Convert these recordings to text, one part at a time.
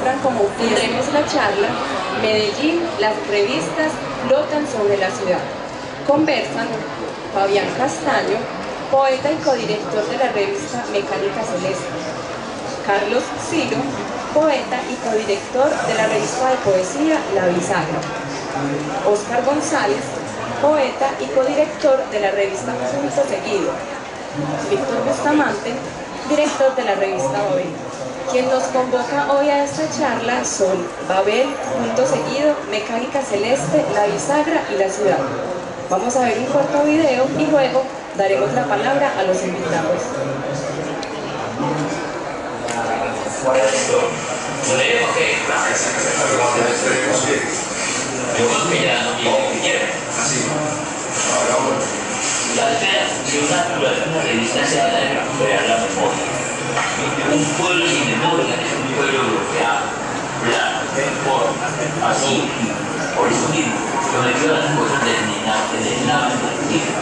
tendrán como tendremos la charla Medellín, las revistas flotan sobre la ciudad. Conversan Fabián Castaño, poeta y codirector de la revista Mecánica Celeste; Carlos Ciro, poeta y codirector de la revista de poesía La Bisagra; Óscar González, poeta y codirector de la revista Punto Seguido; Víctor Bustamante, director de la revista Babel. Quien nos convoca hoy a esta charla son Babel, Punto Seguido, Mecánica Celeste, La Bisagra y La Ciudad. Vamos a ver un corto video y luego daremos la palabra a los invitados. La idea de una revista se habla de recuperar la memoria. Un pueblo sin memoria es un pueblo bloqueado, plano, forma, pacífico. Por eso mismo, cometió las cosas del eslavo antiguo.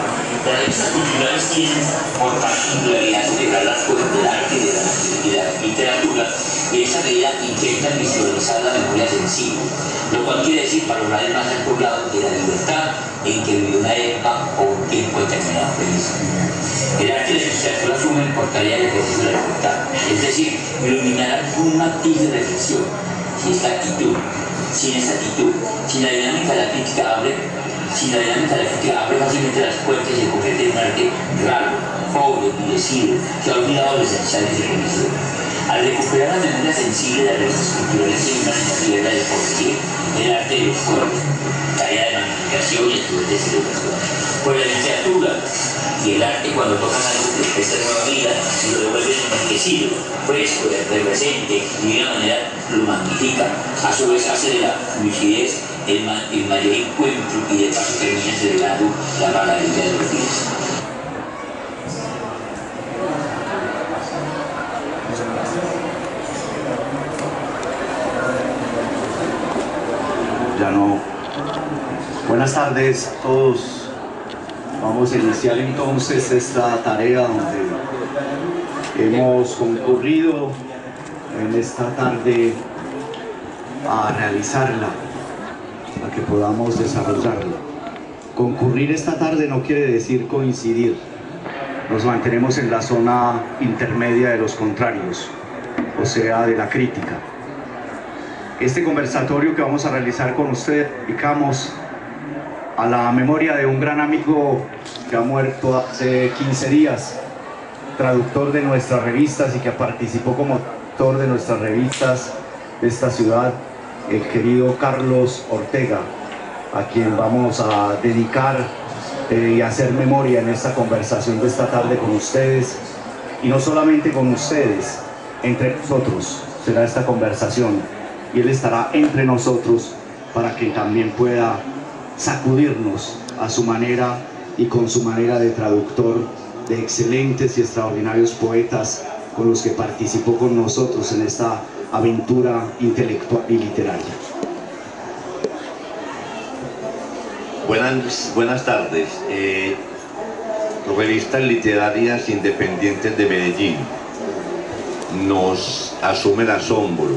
Las revistas culturales tienen por particularidad celebrar las cosas del arte y de la literatura, y de esa medida intentan visualizar la memoria sensible, lo cual quiere decir valorar el más alto grado de la libertad en que vivió una época o un tiempo determinado feliz. El arte y la literatura asumen por tarea el ejercicio de la libertad, es decir, iluminar un matiz de reflexión. Sin esta actitud, sin la dinámica de la crítica abre fácilmente las puertas y se convierte en un arte raro, pobre, endurecido, que ha olvidado los esenciales de condición. Al recuperar la memoria sensible de las revistas culturales hay una necesidad de corregir el arte de los cuerpos, tarea de magnificación y estudios de celebración. Pues la literatura y el arte, cuando tocan algo que presta nueva vida, lo devuelven enriquecido, fresco, del presente, y de una manera lo magnifica. A su vez hace de la lucidez el mayor encuentro y de paso termina celebrando la maravilla de los días. Ya no. Buenas tardes a todos. Vamos a iniciar entonces esta tarea donde hemos concurrido en esta tarde a realizarla, a que podamos desarrollarla. Concurrir esta tarde no quiere decir coincidir. Nos mantenemos en la zona intermedia de los contrarios, o sea, de la crítica. Este conversatorio que vamos a realizar con ustedes dedicamos a la memoria de un gran amigo que ha muerto hace 15 días, traductor de nuestras revistas y que participó como autor de nuestras revistas de esta ciudad, el querido Carlos Ortega, a quien vamos a dedicar y hacer memoria en esta conversación de esta tarde con ustedes, y no solamente con ustedes, entre nosotros será esta conversación, y él estará entre nosotros para que también pueda sacudirnos a su manera y con su manera de traductor de excelentes y extraordinarios poetas con los que participó con nosotros en esta aventura intelectual y literaria. Buenas tardes. Revistas literarias independientes de Medellín. Nos asume el asombro,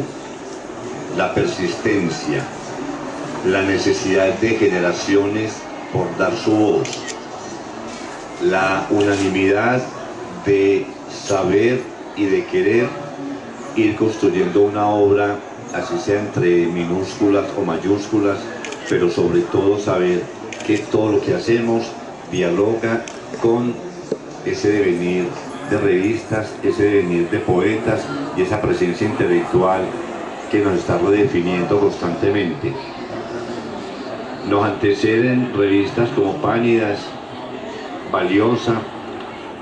la persistencia, la necesidad de generaciones por dar su voz, la unanimidad de saber y de querer ir construyendo una obra, así sea entre minúsculas o mayúsculas, pero sobre todo saber que todo lo que hacemos dialoga con ese devenir de revistas, ese devenir de poetas y esa presencia intelectual que nos está redefiniendo constantemente. Nos anteceden revistas como Pánidas, Valiosa,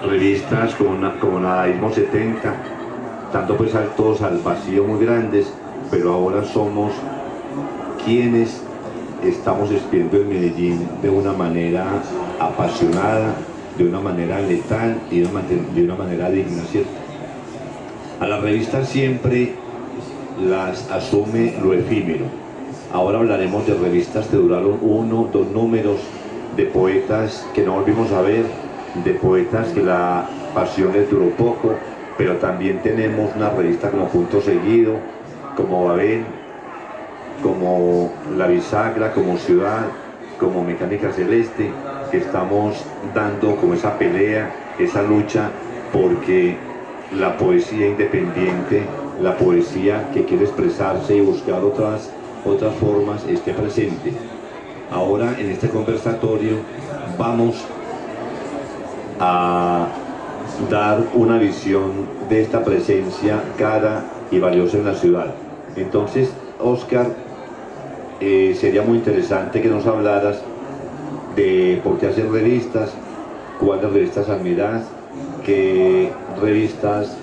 revistas como Nadaísmo 70, tanto pues saltos al vacío muy grandes, pero ahora somos quienes estamos escribiendo en Medellín de una manera apasionada, de una manera letal y de una manera digna, ¿cierto? A las revistas siempre las asume lo efímero. Ahora hablaremos de revistas que duraron 1, 2 números, de poetas que no volvimos a ver, de poetas que la pasión les duró poco, pero también tenemos una revista como Punto Seguido, como Babel, como La Bisagra, como Ciudad, como Mecánica Celeste, que estamos dando como esa pelea, esa lucha, porque la poesía independiente, la poesía que quiere expresarse y buscar otras formas, esté presente. Ahora en este conversatorio vamos a dar una visión de esta presencia cara y valiosa en la ciudad. Entonces, Oscar, sería muy interesante que nos hablaras de por qué hacer revistas, cuáles revistas admiras, qué revistas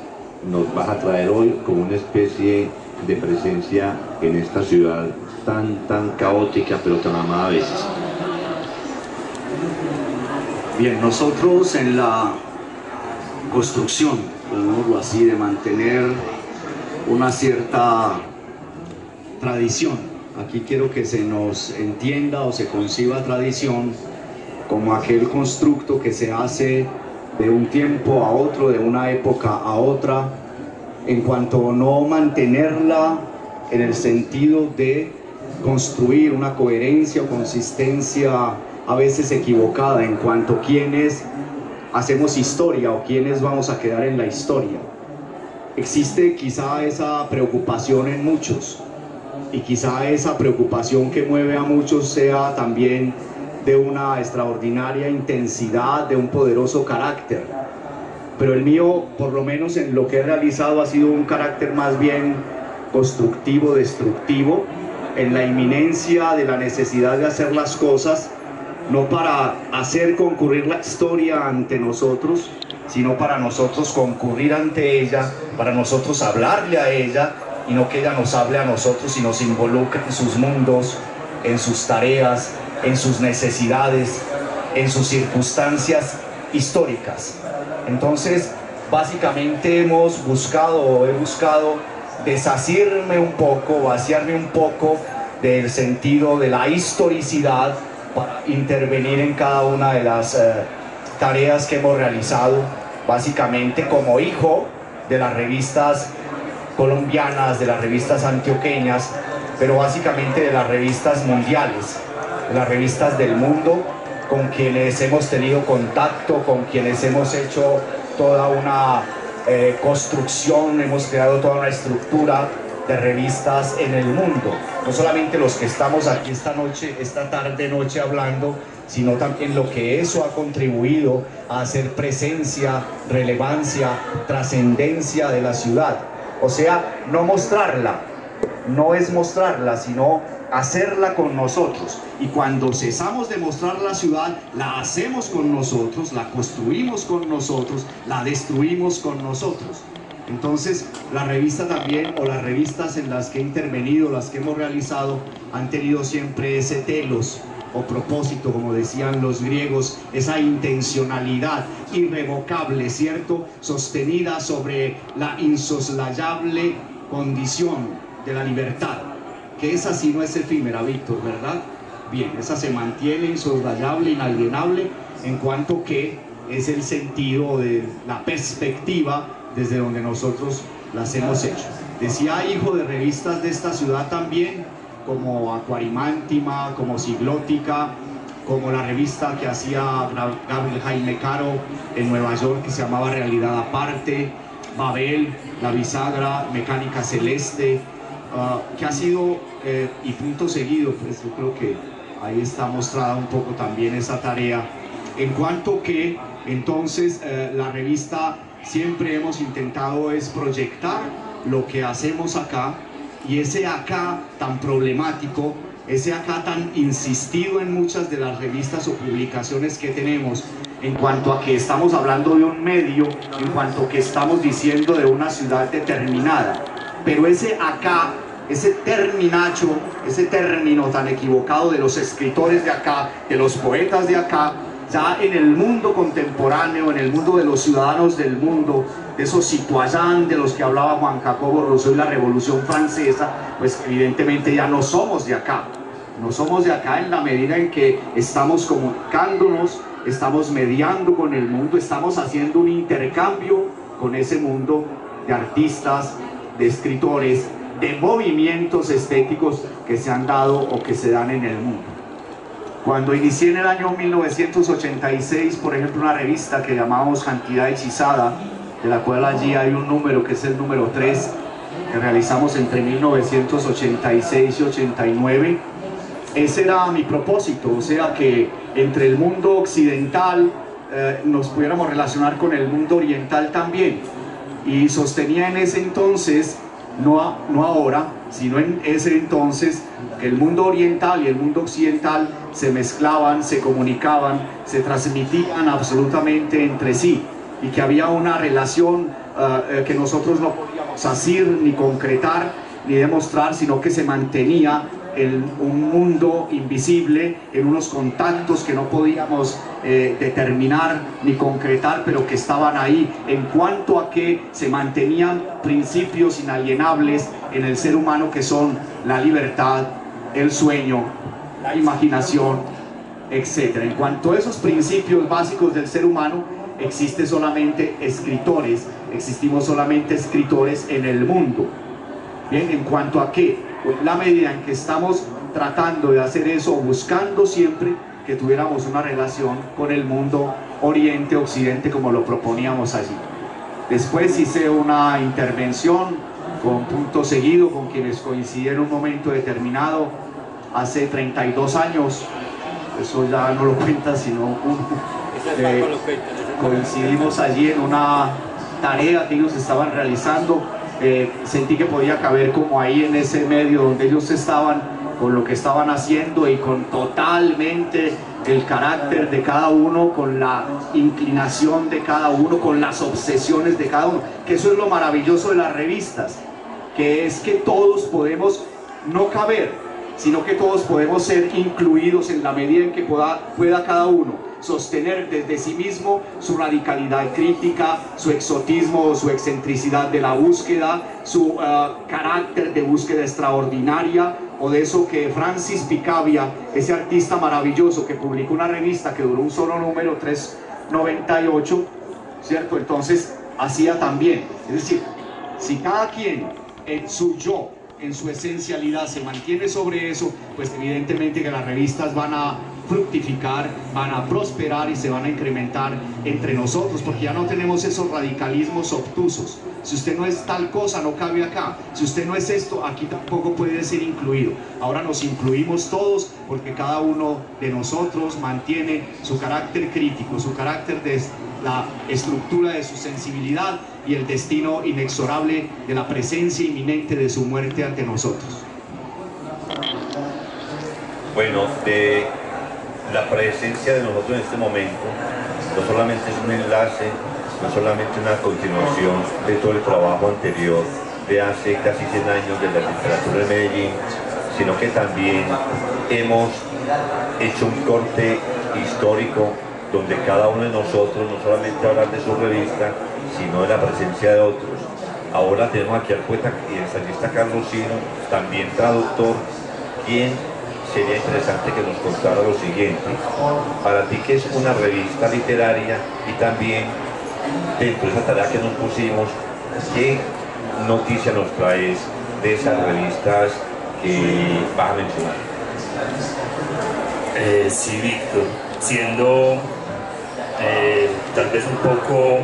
nos vas a traer hoy como una especie de presencia en esta ciudad tan caótica pero tan amada a veces. Bien, nosotros en la construcción, llamémoslo así, de mantener una cierta tradición, aquí quiero que se nos entienda o se conciba tradición como aquel constructo que se hace de un tiempo a otro, de una época a otra, en cuanto a no mantenerla en el sentido de construir una coherencia o consistencia a veces equivocada en cuanto a quiénes hacemos historia o quiénes vamos a quedar en la historia. Existe quizá esa preocupación en muchos, y quizá esa preocupación que mueve a muchos sea también de una extraordinaria intensidad, de un poderoso carácter. Pero el mío, por lo menos en lo que he realizado, ha sido un carácter más bien constructivo, destructivo, en la inminencia de la necesidad de hacer las cosas, no para hacer concurrir la historia ante nosotros, sino para nosotros concurrir ante ella, para nosotros hablarle a ella, y no que ella nos hable a nosotros y nos involucre en sus mundos, en sus tareas, en sus necesidades, en sus circunstancias históricas. Entonces, básicamente he buscado desasirme un poco, vaciarme un poco del sentido de la historicidad para intervenir en cada una de las tareas que hemos realizado, básicamente como hijo de las revistas colombianas, de las revistas antioqueñas, pero básicamente de las revistas mundiales, de las revistas del mundo, con quienes hemos tenido contacto, con quienes hemos hecho toda una construcción, hemos creado toda una estructura de revistas en el mundo. No solamente los que estamos aquí esta tarde-noche hablando, sino también lo que eso ha contribuido a hacer presencia, relevancia, trascendencia de la ciudad. O sea, no mostrarla, no es mostrarla, sino hacerla con nosotros. Y cuando cesamos de mostrar la ciudad, la hacemos con nosotros, la construimos con nosotros, la destruimos con nosotros. Entonces, la revista también, o las revistas en las que he intervenido, las que hemos realizado, han tenido siempre ese telos o propósito, como decían los griegos, esa intencionalidad irrevocable, ¿cierto?, sostenida sobre la insoslayable condición de la libertad, que esa sí no es efímera, Víctor, ¿verdad? Bien, esa se mantiene insoslayable, inalienable, en cuanto que es el sentido de la perspectiva desde donde nosotros las hemos hecho. Decía hijo de revistas de esta ciudad también, como Acuarimántima, como Siglótica, como la revista que hacía Gabriel Jaime Caro en Nueva York, que se llamaba Realidad Aparte, Babel, La Bisagra, Mecánica Celeste, que ha sido, y punto seguido, pues yo creo que ahí está mostrada un poco también esa tarea, en cuanto que entonces la revista siempre hemos intentado es proyectar lo que hacemos acá, y ese acá tan problemático, ese acá tan insistido en muchas de las revistas o publicaciones que tenemos, en cuanto a que estamos hablando de un medio, en cuanto a que estamos diciendo de una ciudad determinada, pero ese acá, ese terminacho, ese término tan equivocado de los escritores de acá, de los poetas de acá, ya en el mundo contemporáneo, en el mundo de los ciudadanos del mundo, de esos citoyens de los que hablaba Juan Jacobo Rousseau y la Revolución Francesa, pues evidentemente ya no somos de acá. No somos de acá en la medida en que estamos comunicándonos, estamos mediando con el mundo, estamos haciendo un intercambio con ese mundo de artistas, de escritores, de movimientos estéticos que se han dado o que se dan en el mundo. Cuando inicié en el año 1986, por ejemplo, una revista que llamamos Cantidad Hechizada, de la cual allí hay un número que es el número 3, que realizamos entre 1986 y 89, ese era mi propósito, o sea que entre el mundo occidental nos pudiéramos relacionar con el mundo oriental también, y sostenía en ese entonces, no ahora, sino en ese entonces, que el mundo oriental y el mundo occidental se mezclaban, se comunicaban, se transmitían absolutamente entre sí, y que había una relación que nosotros no podíamos asir, ni concretar, ni demostrar, sino que se mantenía en un mundo invisible, en unos contactos que no podíamos determinar ni concretar, pero que estaban ahí, en cuanto a que se mantenían principios inalienables en el ser humano, que son la libertad, el sueño, la imaginación, etc. En cuanto a esos principios básicos del ser humano, existe solamente escritores, existimos solamente escritores en el mundo. Bien, en cuanto a que la medida en que estamos tratando de hacer eso, buscando siempre que tuviéramos una relación con el mundo oriente-occidente, como lo proponíamos allí. Después hice una intervención con punto seguido con quienes coincidí en un momento determinado hace 32 años, eso ya no lo cuenta sino coincidimos allí en una tarea que ellos estaban realizando. Sentí que podía caber como ahí en ese medio donde ellos estaban, con lo que estaban haciendo y con totalmente el carácter de cada uno, con la inclinación de cada uno, con las obsesiones de cada uno, que eso es lo maravilloso de las revistas, que es que todos podemos no caber, sino que todos podemos ser incluidos en la medida en que pueda cada uno sostener desde sí mismo su radicalidad crítica, su exotismo, su excentricidad de la búsqueda, su carácter de búsqueda extraordinaria, o de eso que Francis Picabia, ese artista maravilloso que publicó una revista que duró un solo número, 398, ¿cierto? Entonces hacía también, es decir, si cada quien en su yo, en su esencialidad se mantiene sobre eso, pues evidentemente que las revistas van a fructificar, van a prosperar y se van a incrementar entre nosotros, porque ya no tenemos esos radicalismos obtusos. Si usted no es tal cosa, no cabe acá. Si usted no es esto, aquí tampoco puede ser incluido. Ahora nos incluimos todos, porque cada uno de nosotros mantiene su carácter crítico, su carácter de la estructura de su sensibilidad y el destino inexorable de la presencia inminente de su muerte ante nosotros. Bueno, de la presencia de nosotros en este momento no solamente es un enlace, no solamente una continuación de todo el trabajo anterior de hace casi 100 años de la literatura de Medellín, sino que también hemos hecho un corte histórico donde cada uno de nosotros no solamente hablar de su revista, sino de la presencia de otros. Ahora tenemos aquí al poeta y ensayista Carlos Ciro, también traductor, quien sería interesante que nos contara lo siguiente. Para ti, ¿qué es una revista literaria? Y también, dentro de esa tarea que nos pusimos, ¿qué noticia nos traes de esas revistas que vas a mencionar? Sí, Víctor, siendo tal vez un poco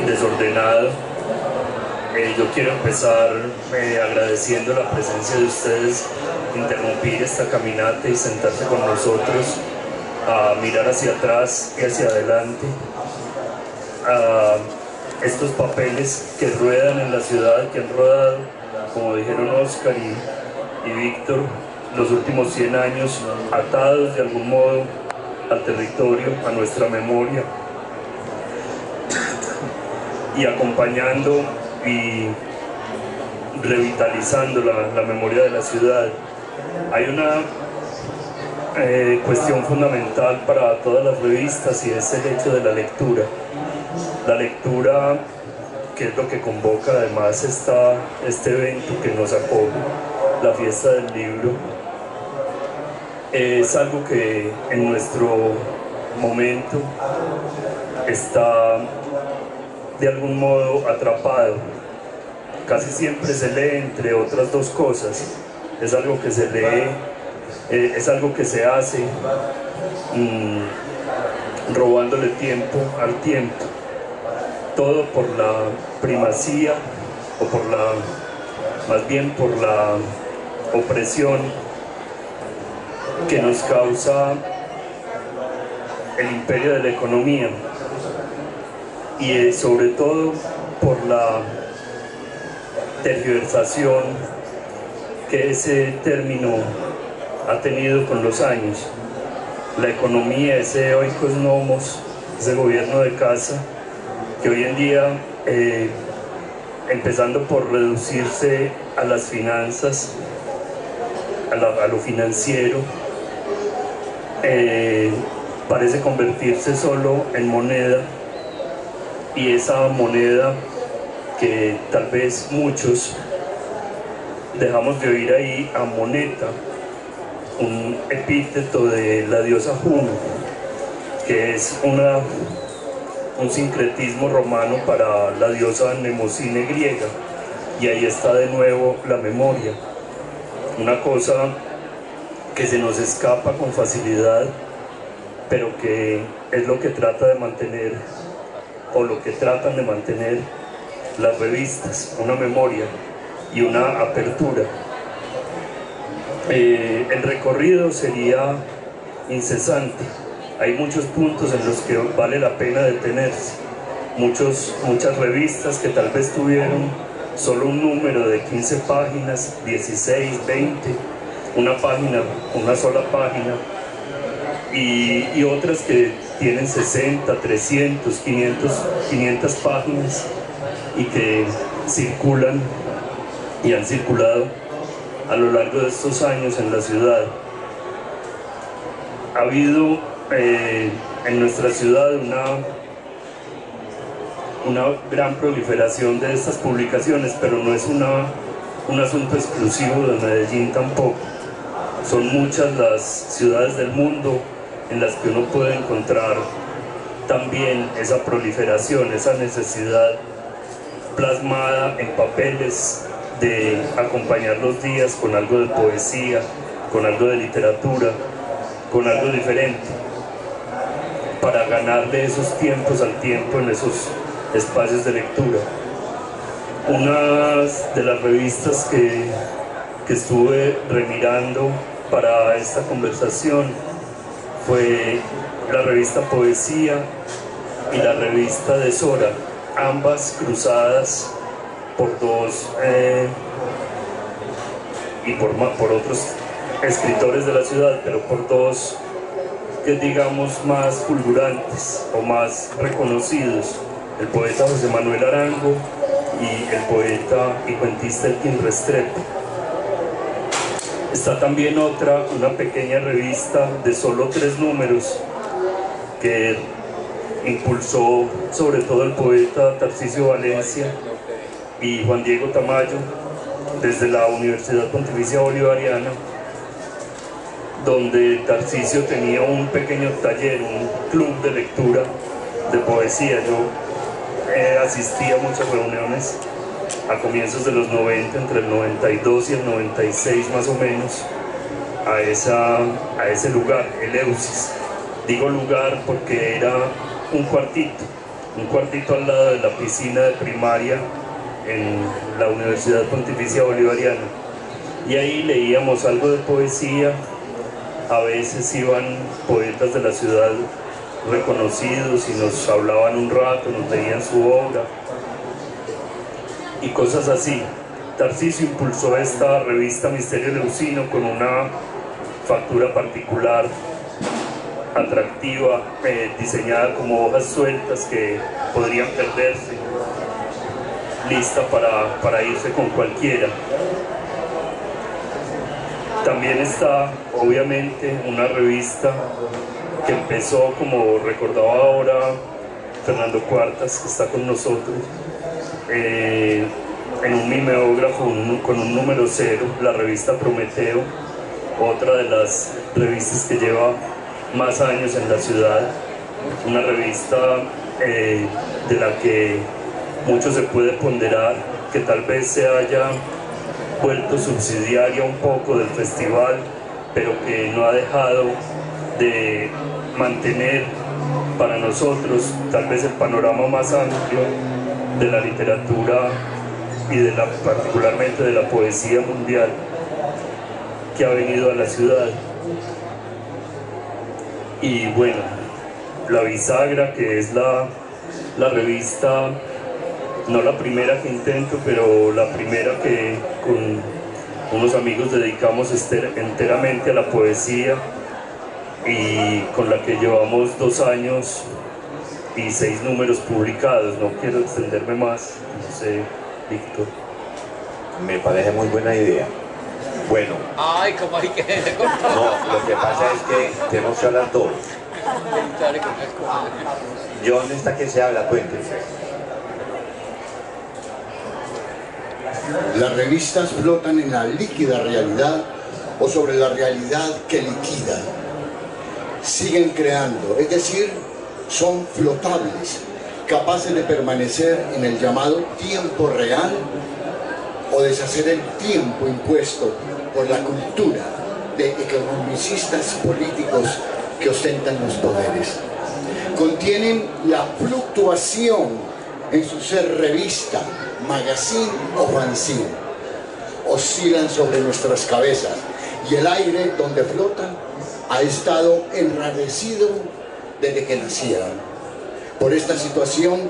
desordenado, yo quiero empezar agradeciendo la presencia de ustedes, interrumpir esta caminata y sentarse con nosotros a mirar hacia atrás y hacia adelante a estos papeles que ruedan en la ciudad, que han rodado, como dijeron Oscar y Víctor, los últimos 100 años, atados de algún modo al territorio, a nuestra memoria, y acompañando y revitalizando la memoria de la ciudad. Hay una cuestión fundamental para todas las revistas, y es el hecho de la lectura. La lectura, que es lo que convoca además este evento que nos acoge, la fiesta del libro, es algo que en nuestro momento está de algún modo atrapado casi siempre se lee entre otras dos cosas. Es algo que se lee, es algo que se hace robándole tiempo al tiempo, todo por la primacía o más bien por la opresión que nos causa el imperio de la economía, y sobre todo por la tergiversación que ese término ha tenido con los años. La economía, ese oikos nomos, ese gobierno de casa, que hoy en día, empezando por reducirse a las finanzas, a lo financiero, parece convertirse solo en moneda, y esa moneda que tal vez muchos dejamos de oír ahí, a moneta, un epíteto de la diosa Juno, que es un sincretismo romano para la diosa Mnemosine griega, y ahí está de nuevo la memoria, una cosa que se nos escapa con facilidad, pero que es lo que trata de mantener, o lo que tratan de mantener las revistas, una memoria y una apertura. El recorrido sería incesante, hay muchos puntos en los que vale la pena detenerse, muchas revistas que tal vez tuvieron solo un número de 15 páginas, 16, 20, una sola página, y otras que tienen 60, 300, 500 páginas, y que circulan y han circulado a lo largo de estos años en la ciudad. Ha habido en nuestra ciudad una gran proliferación de estas publicaciones, pero no es un asunto exclusivo de Medellín tampoco. Son muchas las ciudades del mundo en las que uno puede encontrar también esa proliferación, esa necesidad plasmada en papeles de acompañar los días con algo de poesía, con algo de literatura, con algo diferente, para ganarle esos tiempos al tiempo en esos espacios de lectura. Una de las revistas que estuve remirando para esta conversación fue la revista Poesía y la revista Deshora, ambas cruzadas por dos y por otros escritores de la ciudad, pero por dos que digamos más fulgurantes o más reconocidos, el poeta José Manuel Arango y el poeta y cuentista Elkin Restrepo. Está también una pequeña revista de solo 3 números que impulsó sobre todo el poeta Tarcisio Valencia y Juan Diego Tamayo desde la Universidad Pontificia Bolivariana, donde Tarcisio tenía un pequeño taller, un club de lectura de poesía. Yo asistí a muchas reuniones a comienzos de los 90, entre el 92 y el 96 más o menos, a ese lugar, el Eusis. Digo lugar porque era un cuartito al lado de la piscina de primaria en la Universidad Pontificia Bolivariana, y ahí leíamos algo de poesía. A veces iban poetas de la ciudad reconocidos y nos hablaban un rato, nos leían su obra y cosas así. Tarcisio impulsó esta revista Misterio Leucino con una factura particular, atractiva, diseñada como hojas sueltas que podrían perderse, lista para irse con cualquiera. También está, obviamente, una revista que empezó, como recordaba ahora Fernando Cuartas, que está con nosotros, en un mimeógrafo con un número 0, la revista Prometeo, otra de las revistas que lleva más años en la ciudad, una revista de la que mucho se puede ponderar que tal vez se haya vuelto subsidiaria un poco del festival, pero que no ha dejado de mantener para nosotros tal vez el panorama más amplio de la literatura y particularmente de la poesía mundial que ha venido a la ciudad. Y bueno, La Bisagra, que es la revista, no la primera que intento, pero la primera que con unos amigos dedicamos enteramente a la poesía, y con la que llevamos 2 años y 6 números publicados. No quiero extenderme más, no sé, Víctor. Me parece muy buena idea. Bueno. Ay, ¿cómo hay que...? No, lo que pasa es que tenemos que hablar todos. John, ¿está que se habla? Cuéntense. Las revistas flotan en la líquida realidad o sobre la realidad que liquida. Siguen creando, es decir, son flotables, capaces de permanecer en el llamado tiempo real o deshacer el tiempo impuesto por la cultura de economicistas políticos que ostentan los poderes. Contienen la fluctuación en su ser revista, magazine o fanzine. Oscilan sobre nuestras cabezas y el aire donde flotan ha estado enrarecido desde que nacieron. Por esta situación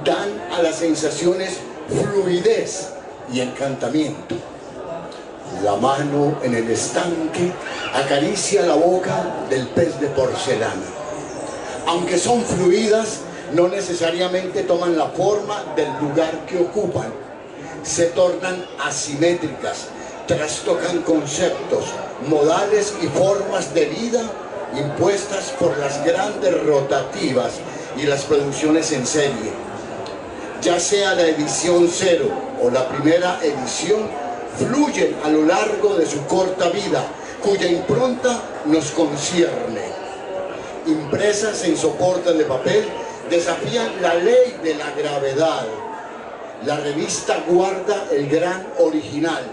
dan a las sensaciones fluidez y encantamiento. La mano en el estanque acaricia la boca del pez de porcelana. Aunque son fluidas, no necesariamente toman la forma del lugar que ocupan. Se tornan asimétricas, trastocan conceptos, modales y formas de vida impuestas por las grandes rotativas y las producciones en serie. Ya sea la edición 0 o la primera edición, fluyen a lo largo de su corta vida, cuya impronta nos concierne. Impresas en soportes de papel, desafían la ley de la gravedad. La revista guarda el gran original.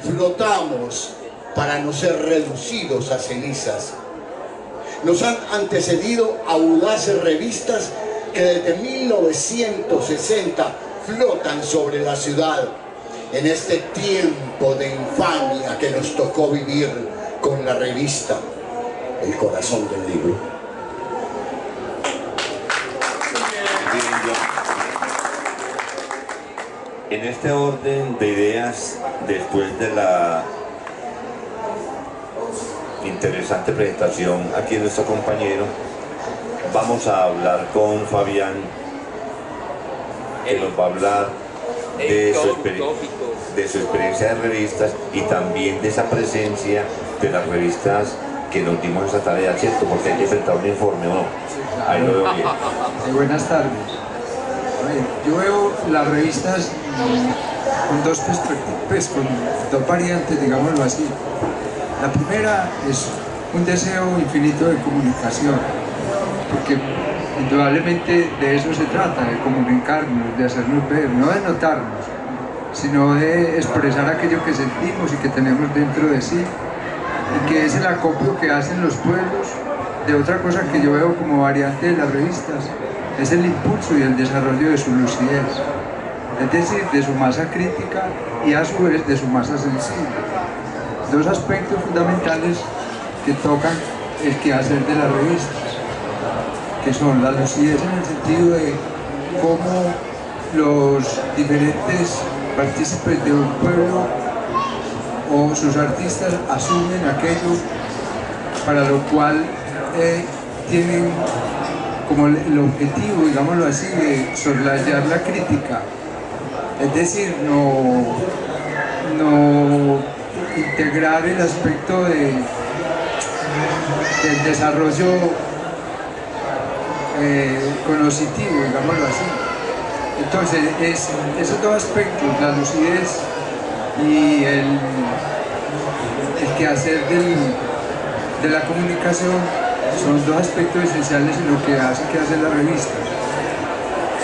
Flotamos para no ser reducidos a cenizas. Nos han antecedido audaces revistas que desde 1960 flotan sobre la ciudad, en este tiempo de infamia que nos tocó vivir con la revista El Corazón del Libro. En este orden de ideas, después de la interesante presentación aquí de nuestro compañero, vamos a hablar con Fabián, que nos va a hablar de su experiencia de revistas y también de esa presencia de las revistas que nos dimos esa tarea, ¿cierto? Porque hay que presentar un informe, ¿o no? Ahí lo veo bien. Buenas tardes. Yo veo las revistas con dos perspectivas, con dos variantes, digámoslo así. La primera es un deseo infinito de comunicación, porque indudablemente de eso se trata, de comunicarnos, de hacernos ver, no de notarnos, sino de expresar aquello que sentimos y que tenemos dentro de sí, y que es el acopio que hacen los pueblos de otra cosa que yo veo como variante de las revistas, es el impulso y el desarrollo de su lucidez, es decir, de su masa crítica y a su vez de su masa sensible. Dos aspectos fundamentales que tocan el quehacer de las revistas, que son la lucidez en el sentido de cómo los diferentes partícipes de un pueblo o sus artistas asumen aquello para lo cual tienen como el objetivo, digámoslo así, de soslayar la crítica, es decir, no integrar el aspecto del desarrollo cognitivo, digámoslo así. Entonces, esos dos aspectos, la lucidez y el quehacer de la comunicación, son dos aspectos esenciales en lo que hace la revista.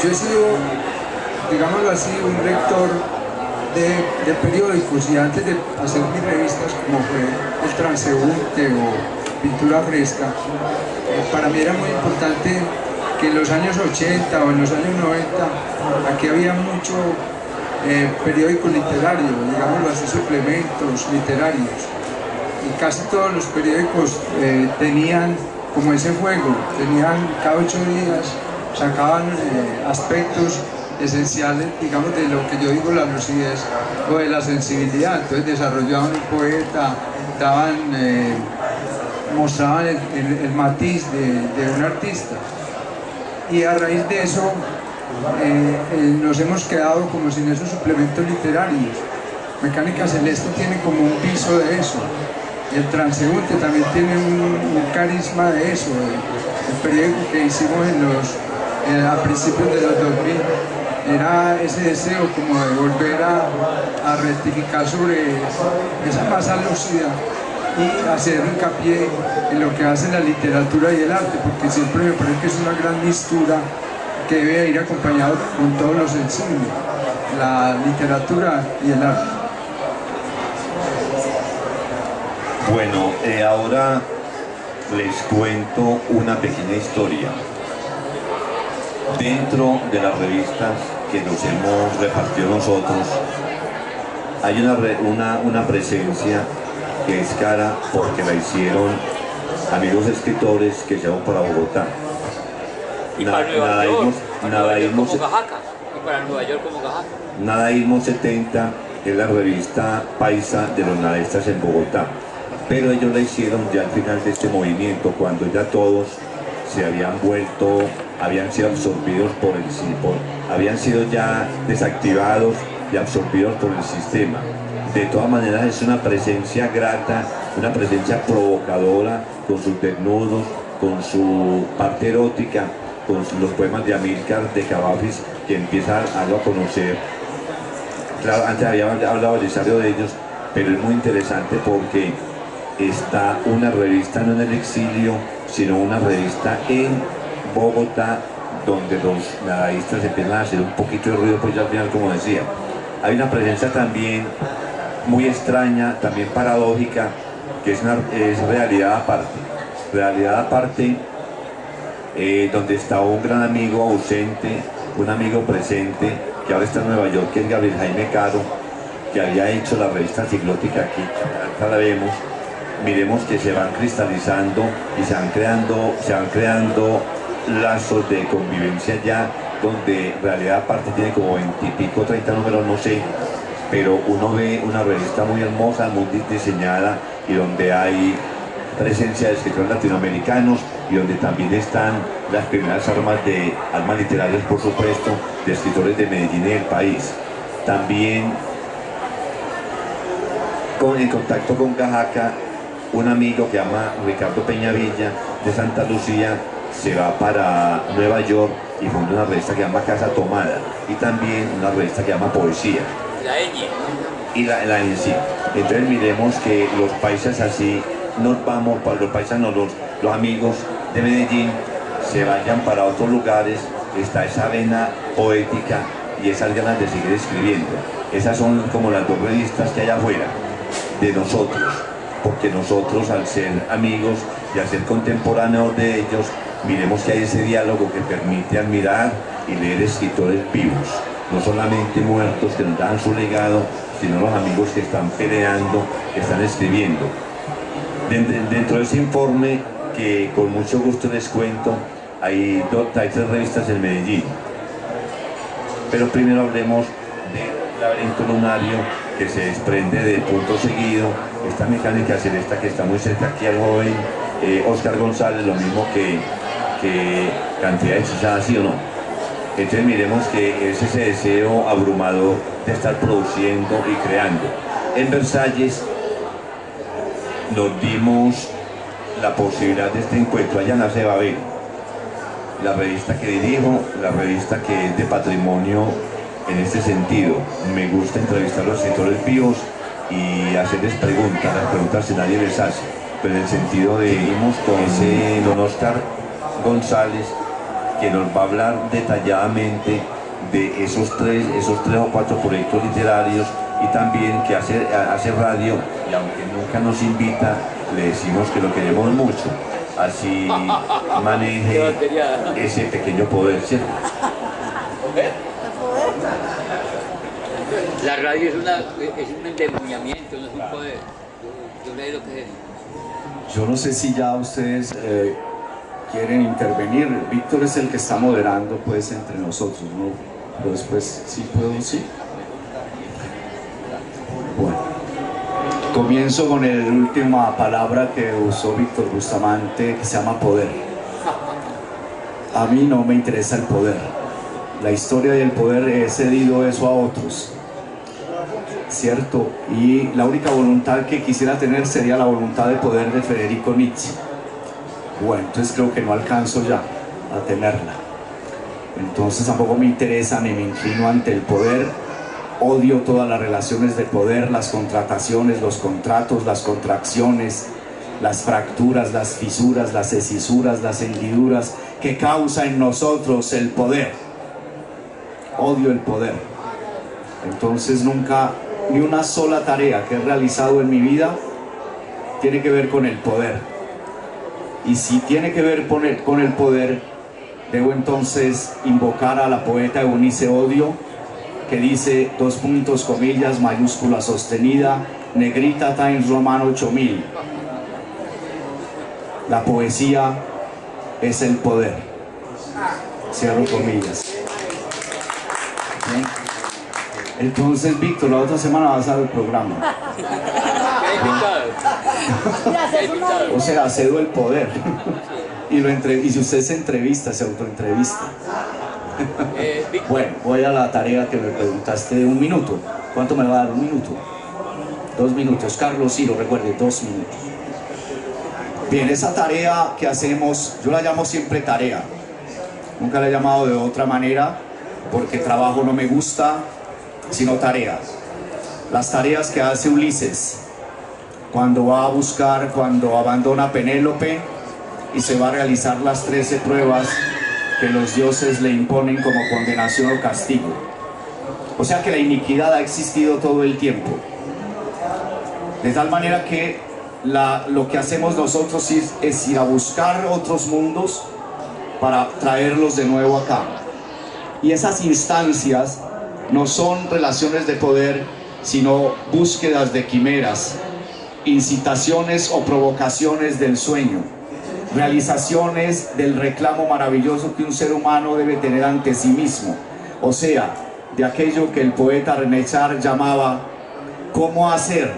Yo he sido digámoslo así, un lector de periódicos, y antes de hacer mis revistas, como fue El Transeúnte o Pintura Fresca, para mí era muy importante que en los años 80 o en los años 90 aquí había mucho periódico literario, digámoslo así, suplementos literarios, y casi todos los periódicos tenían como ese juego, tenían cada 8 días, sacaban aspectos esenciales, digamos, de lo que yo digo la lucidez o de la sensibilidad. Entonces desarrollaban un poeta, mostraban el matiz de un artista, y a raíz de eso nos hemos quedado como sin esos suplementos literarios. Mecánica Celeste tiene como un piso de eso, y El Transeúnte también tiene un carisma de eso. El periódico que hicimos a principios de los 2000 era ese deseo como de volver a rectificar sobre esa masa lúcida y hacer hincapié en lo que hace la literatura y el arte, porque siempre me parece que es una gran mistura que debe ir acompañado con todo lo sensible, la literatura y el arte. Bueno, ahora les cuento una pequeña historia. Dentro de las revistas que nos hemos repartido nosotros, hay una presencia que es cara porque la hicieron amigos escritores que se van para Bogotá. Y para Nueva York como Oaxaca. Nadaísmo 70 es la revista paisa de los nadaístas en Bogotá, pero ellos la hicieron ya al final de este movimiento, cuando ya todos se habían sido absorbidos habían sido ya desactivados y absorbidos por el sistema. De todas maneras es una presencia grata, una presencia provocadora, con sus desnudos, con su parte erótica, con los poemas de Amílcar de Cavafis, que empieza a darlo a conocer. Claro, antes había hablado necesario de ellos, pero es muy interesante porque está una revista no en el exilio, sino una revista en Bogotá, donde los nadaístas empiezan a hacer un poquito de ruido, pues ya al final, como decía, hay una presencia también muy extraña, también paradójica, que es realidad aparte, donde está un gran amigo ausente, un amigo presente, que ahora está en Nueva York, que es Gabriel Jaime Caro, que había hecho la revista Ciclótica aquí, acá la vemos. Miremos que se van cristalizando y se van creando lazos de convivencia ya, donde realidad aparte tiene como 20 y pico, 30 números, no sé, pero uno ve una revista muy hermosa, muy diseñada, y donde hay presencia de escritores latinoamericanos, y donde también están las primeras armas literarias, por supuesto, de escritores de Medellín y del país. También en contacto con Oaxaca, un amigo que se llama Ricardo Peñavilla de Santa Lucía se va para Nueva York y funda una revista que se llama Casa Tomada, y también una revista que se llama Poesía. La Eñe. Y la en sí. Entonces miremos que los paisas así nos vamos, para los paisanos, los amigos de Medellín se vayan para otros lugares, está esa vena poética y esas ganas de seguir escribiendo. Esas son como las dos revistas que hay afuera de nosotros, porque nosotros, al ser amigos y al ser contemporáneos de ellos, miremos que hay ese diálogo que permite admirar y leer escritores vivos, no solamente muertos que nos dan su legado, sino los amigos que están peleando, que están escribiendo. Dentro de ese informe, que con mucho gusto les cuento, hay 3 revistas en Medellín. Pero primero hablemos del Laberinto Lunario, que se desprende de Punto Seguido, esta Mecánica Celeste que está muy cerca aquí al joven Oscar González, lo mismo que Cantidad Hechizada, ¿sí o no? Entonces miremos que es ese deseo abrumador de estar produciendo y creando. En Versalles nos dimos la posibilidad de este encuentro. Allá nace Babel, la revista que dirijo, la revista que es de patrimonio en este sentido. Me gusta entrevistar a los escritores vivos y hacerles preguntas, las preguntas que nadie les hace, pero en el sentido de irnos con ese don Oscar González, que nos va a hablar detalladamente de esos tres o cuatro proyectos literarios, y también que hace radio, y aunque nunca nos invita, le decimos que lo queremos mucho. Así maneje ese pequeño poder, ¿cierto? La radio es un endemoniamiento, no es un poder. Yo leí lo que es. Yo no sé si ya ustedes quieren intervenir. Víctor es el que está moderando pues entre nosotros, ¿no? Pero después sí puedo, sí. Bueno, comienzo con la última palabra que usó Víctor Bustamante, que se llama poder. A mí no me interesa el poder. La historia del poder he cedido eso a otros, ¿cierto? Y la única voluntad que quisiera tener sería la voluntad de poder de Federico Nietzsche. Bueno, entonces creo que no alcanzo ya a tenerla. Entonces tampoco me interesa ni me inclino ante el poder. Odio todas las relaciones de poder, las contrataciones, los contratos, las contracciones, las fracturas, las fisuras, las escisuras, las hendiduras que causa en nosotros el poder. Odio el poder. Entonces nunca, ni una sola tarea que he realizado en mi vida tiene que ver con el poder. Y si tiene que ver con el poder, debo entonces invocar a la poeta Eunice Odio, que dice, dos puntos, comillas, mayúscula sostenida, negrita Times Roman 8000. La poesía es el poder. Cierro comillas. ¿Bien? Entonces, Víctor, la otra semana vas a ver el programa. O sea, cedo el poder. Y si usted se entrevista, se autoentrevista. Bueno, voy a la tarea que me preguntaste de 1 minuto. ¿Cuánto me va a dar? 1 minuto. 2 minutos. Carlos Ciro, recuerde, 2 minutos. Bien, esa tarea que hacemos, yo la llamo siempre tarea. Nunca la he llamado de otra manera, porque trabajo no me gusta, sino tarea. Las tareas que hace Ulises cuando va a buscar, cuando abandona a Penélope y se va a realizar las 13 pruebas que los dioses le imponen como condenación o castigo. O sea que la iniquidad ha existido todo el tiempo, de tal manera que lo que hacemos nosotros es ir a buscar otros mundos para traerlos de nuevo acá. Y esas instancias no son relaciones de poder, sino búsquedas de quimeras, incitaciones o provocaciones del sueño, realizaciones del reclamo maravilloso que un ser humano debe tener ante sí mismo, o sea, de aquello que el poeta René Char llamaba cómo hacer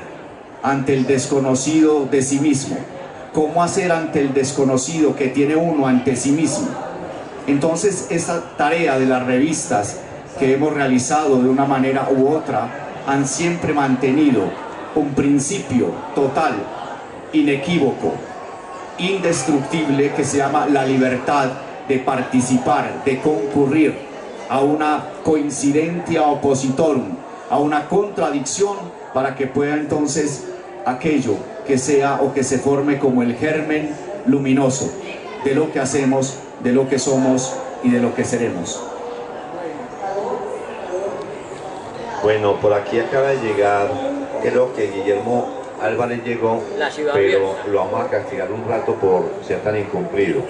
ante el desconocido de sí mismo, cómo hacer ante el desconocido que tiene uno ante sí mismo. Entonces esa tarea de las revistas que hemos realizado de una manera u otra han siempre mantenido un principio total, inequívoco, indestructible, que se llama la libertad de participar, de concurrir a una coincidentia oppositorum, a una contradicción, para que pueda entonces aquello que sea o que se forme como el germen luminoso de lo que hacemos, de lo que somos y de lo que seremos. Bueno, por aquí acaba de llegar, creo que Guillermo Álvarez llegó, pero lo vamos a castigar un rato por ser tan incumplido.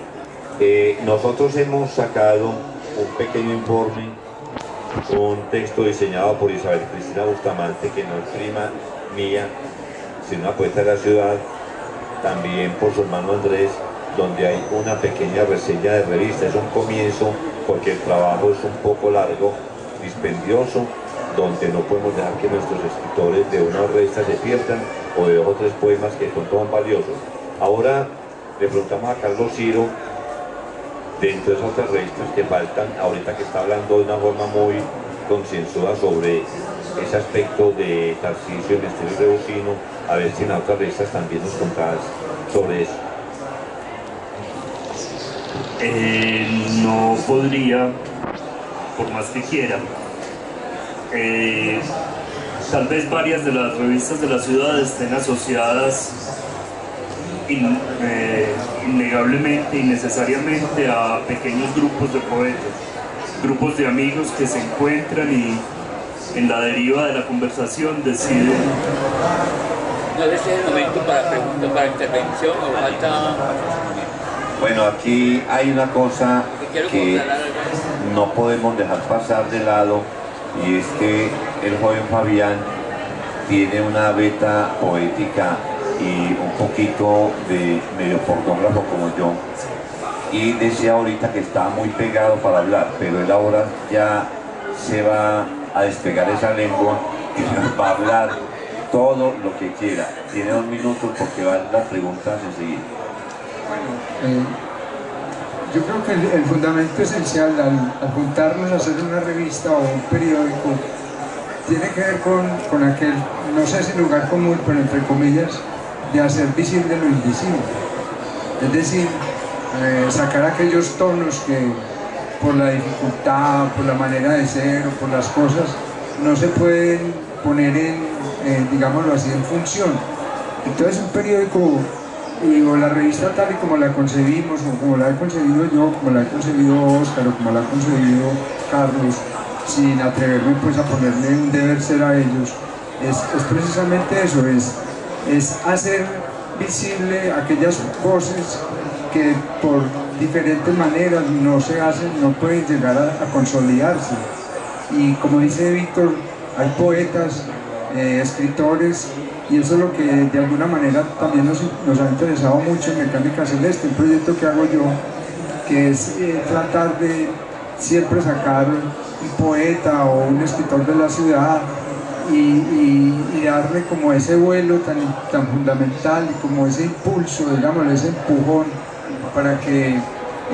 Nosotros hemos sacado un pequeño informe, un texto diseñado por Isabel Cristina Bustamante, que no es prima mía, sino una poeta de la ciudad, también por su hermano Andrés, donde hay una pequeña reseña de revista. Es un comienzo porque el trabajo es un poco largo, dispendioso, donde no podemos dejar que nuestros escritores de una revista se pierdan, o de 2 o 3 poemas que son todos valiosos. Ahora le preguntamos a Carlos Ciro, dentro de esas otras revistas que faltan, ahorita que está hablando de una forma muy concienzuda sobre ese aspecto de Tarcisio y Misterio Rebusino, a ver si en las otras revistas también nos contás sobre eso. No podría, por más que quiera. Tal vez varias de las revistas de la ciudad estén asociadas innegablemente y necesariamente a pequeños grupos de poetas, grupos de amigos que se encuentran y en la deriva de la conversación deciden. No sé si es el momento para preguntas, para intervención o falta. Bueno, aquí hay una cosa que no podemos dejar pasar de lado, y es que el joven Fabián tiene una beta poética y un poquito de medio pornógrafo como yo, y decía ahorita que estaba muy pegado para hablar, pero él ahora ya se va a despegar esa lengua y nos va a hablar todo lo que quiera. Tiene 2 minutos porque van las preguntas enseguida. Bueno, yo creo que el fundamento esencial al juntarnos a hacer una revista o un periódico tiene que ver con aquel, no sé si lugar común, pero entre comillas, de hacer visible lo invisible. Es decir, sacar aquellos tonos que por la dificultad, por la manera de ser o por las cosas no se pueden poner digámoslo así, en función. Entonces un periódico o la revista tal y como la concebimos, o como la he concebido yo, como la he concebido Óscar, o como la ha concebido Carlos, sin atreverme pues a ponerle un deber ser a ellos, es precisamente eso, es hacer visible aquellas voces que por diferentes maneras no se hacen, no pueden llegar a consolidarse. Y como dice Víctor, hay poetas, escritores, y eso es lo que de alguna manera también nos ha interesado mucho en Mecánica Celeste, un proyecto que hago yo, que es tratar de siempre sacar un poeta o un escritor de la ciudad y darle como ese vuelo tan fundamental y como ese impulso, digamos, ese empujón para que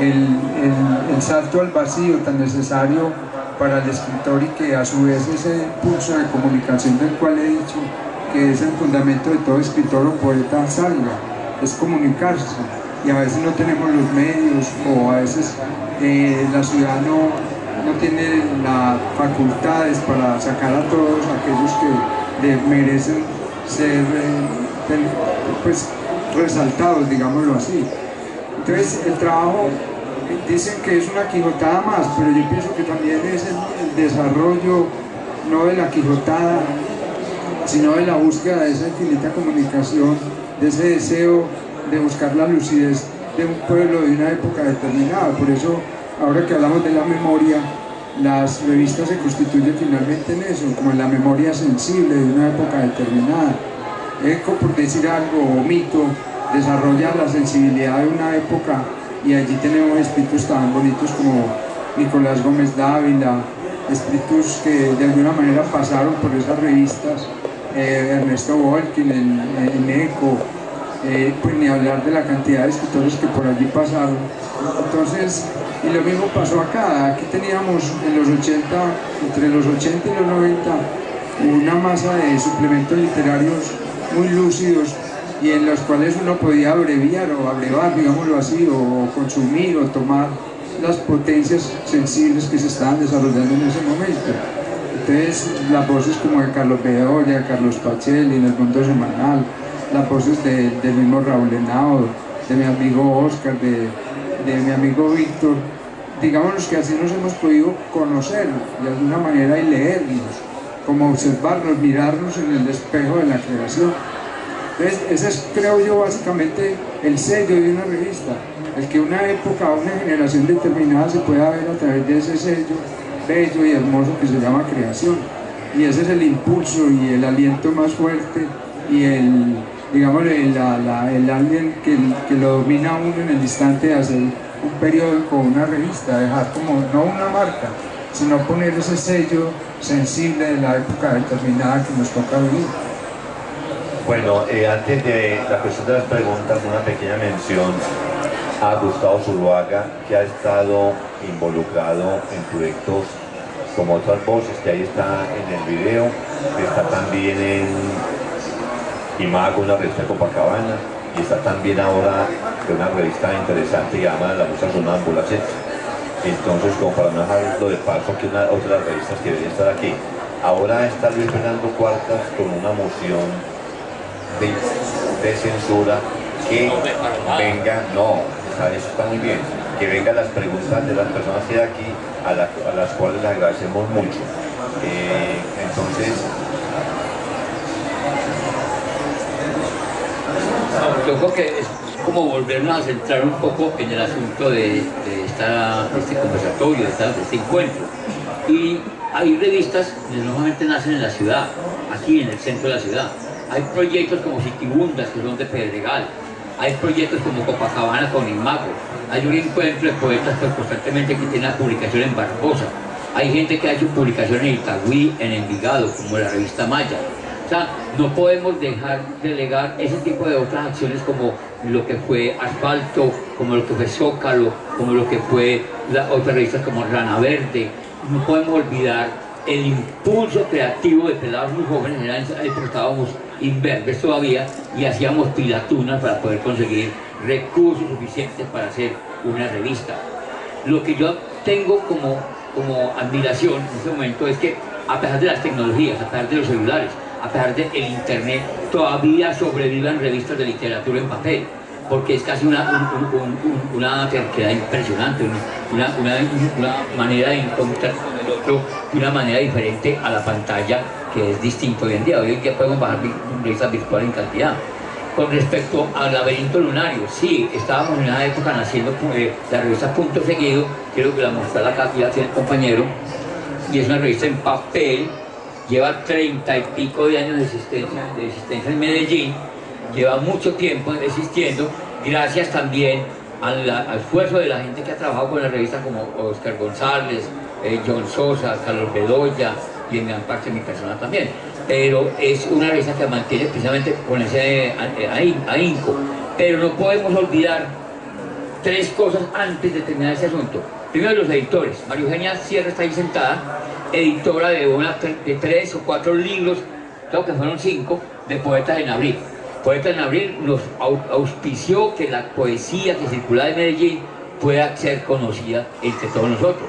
el salto al vacío tan necesario para el escritor, y que a su vez ese impulso de comunicación del cual he dicho que es el fundamento de todo escritor o poeta salga, es comunicarse, y a veces no tenemos los medios, o a veces la ciudad no tiene las facultades para sacar a todos aquellos que merecen ser pues, resaltados, digámoslo así. Entonces el trabajo, dicen que es una quijotada más, pero yo pienso que también es el desarrollo no de la quijotada, sino de la búsqueda de esa infinita comunicación, de ese deseo de buscar la lucidez de un pueblo de una época determinada. Por eso, ahora que hablamos de la memoria, las revistas se constituyen finalmente en eso, como en la memoria sensible de una época determinada. Eco, por decir algo, o Mito, desarrolla la sensibilidad de una época, y allí tenemos espíritus tan bonitos como Nicolás Gómez Dávila, espíritus que de alguna manera pasaron por esas revistas, Ernesto Volkin en Eco, pues ni hablar de la cantidad de escritores que por allí pasaron. Entonces, y lo mismo pasó acá. Aquí teníamos en los 80, entre los 80 y los 90, una masa de suplementos literarios muy lúcidos, y en los cuales uno podía abreviar o abrevar, digámoslo así, o consumir o tomar las potencias sensibles que se estaban desarrollando en ese momento. Entonces, las voces como de Carlos Bedoya, Carlos Pacelli, en El Mundo Semanal, las voces del mismo Raúl Henao, de mi amigo Óscar, de mi amigo Víctor, digamos que así nos hemos podido conocer de alguna manera y leernos, como observarnos, mirarnos en el espejo de la creación. Entonces, ese es, creo yo, básicamente el sello de una revista, el que una época o una generación determinada se pueda ver a través de ese sello bello y hermoso que se llama creación. Y ese es el impulso y el aliento más fuerte y el, digamos, el alien que lo domina a uno en el instante de hacer un periódico o una revista, dejar como, no una marca, sino poner ese sello sensible de la época determinada que nos toca vivir. Bueno, antes de la cuestión de las preguntas, una pequeña mención a Gustavo Zuluaga, que ha estado involucrado en proyectos como otras voces, que ahí está en el video, está también en Imago, una revista de Copacabana, y está también ahora de una revista interesante llamada La Musa Sonámbula, ¿sí? Entonces, como para no dejarlo de paso, que una otra de las revistas que debería estar aquí. Ahora está Luis Fernando Cuartas con una moción de censura, que venga, no, eso está muy bien, que vengan las preguntas de las personas que hay aquí a las cuales les agradecemos mucho. Entonces, yo creo que es como volvernos a centrar un poco en el asunto de este conversatorio, de este encuentro. Y hay revistas que normalmente nacen en la ciudad, aquí en el centro de la ciudad. Hay proyectos como Citibundas, que son de Pedregal. Hay proyectos como Copacabana con Inmago. Hay un encuentro de poetas que constantemente que tiene la publicación en Barbosa. Hay gente que ha hecho publicación en Itagüí, en Envigado, como la revista Maya. O sea, no podemos dejar de delegar ese tipo de otras acciones como lo que fue Asfalto, como lo que fue Zócalo, como lo que fue otras revistas como Rana Verde. No podemos olvidar el impulso creativo de pelados muy jóvenes. En el época estábamos imberbes todavía y hacíamos pilatunas para poder conseguir recursos suficientes para hacer una revista. Lo que yo tengo como admiración en este momento es que, a pesar de las tecnologías, a pesar de los celulares, a pesar del internet, todavía sobrevivan revistas de literatura en papel, porque es casi una terquedad impresionante, una manera de encontrar con el otro de una manera diferente a la pantalla, que es distinto hoy en día. Hoy en día podemos bajar revistas virtuales en cantidad. Con respecto al Laberinto Lunario, sí, estábamos en una época naciendo la revista Punto Seguido, creo que la mostró acá, ya tiene el compañero, y es una revista en papel, lleva 30 y pico de años de existencia en Medellín, lleva mucho tiempo existiendo, gracias también al esfuerzo de la gente que ha trabajado con la revista, como Oscar González, John Sosa, Carlos Bedoya, y en gran parte mi persona también. Pero es una revista que mantiene precisamente con ese ahínco. Pero no podemos olvidar tres cosas antes de terminar ese asunto. Primero, los editores. María Eugenia Sierra está ahí sentada, editora de 3 o 4 libros, creo que fueron 5, de Poetas en Abril. Poetas en Abril nos auspició que la poesía que circula de Medellín pueda ser conocida entre todos nosotros.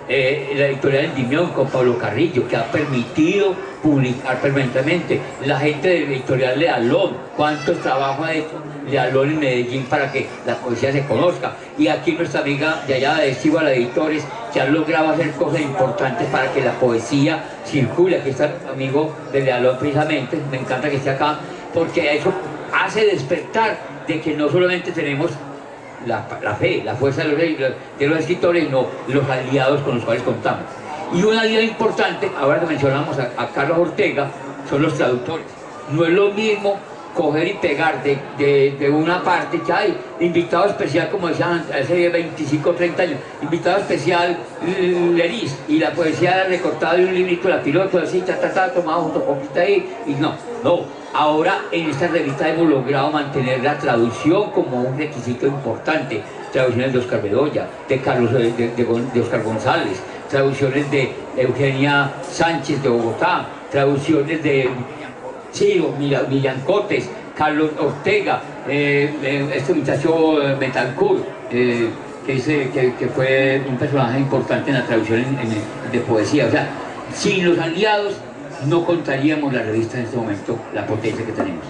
La editorial Endimión con Pablo Carrillo, que ha permitido publicar permanentemente. La gente de la editorial Lealón, cuántos trabajos ha hecho Lealón en Medellín para que la poesía se conozca. Y aquí nuestra amiga de allá de Estíbal Editores, que han logrado hacer cosas importantes para que la poesía circule. Aquí está el amigo de Lealón precisamente, me encanta que esté acá, porque eso hace despertar de que no solamente tenemos la fe, la fuerza de los escritores, sino los aliados con los cuales contamos. Y un aliado importante, ahora que mencionamos a Carlos Ortega, son los traductores. No es lo mismo coger y pegar de una parte que hay invitado especial, como decían hace 25 o 30 años, invitado especial Leris, y la poesía recortada de un librito, la piloto así, tomado fotocopista ahí, y no. Ahora en esta revista hemos logrado mantener la traducción como un requisito importante. Traducciones de Oscar Bedoya, de Oscar González, traducciones de Eugenia Sánchez de Bogotá, traducciones de Millancotes, Carlos Ortega, este muchacho Betancourt, que fue un personaje importante en la traducción de poesía. O sea, sin los aliados no contaríamos la revista en este momento, la potencia que tenemos.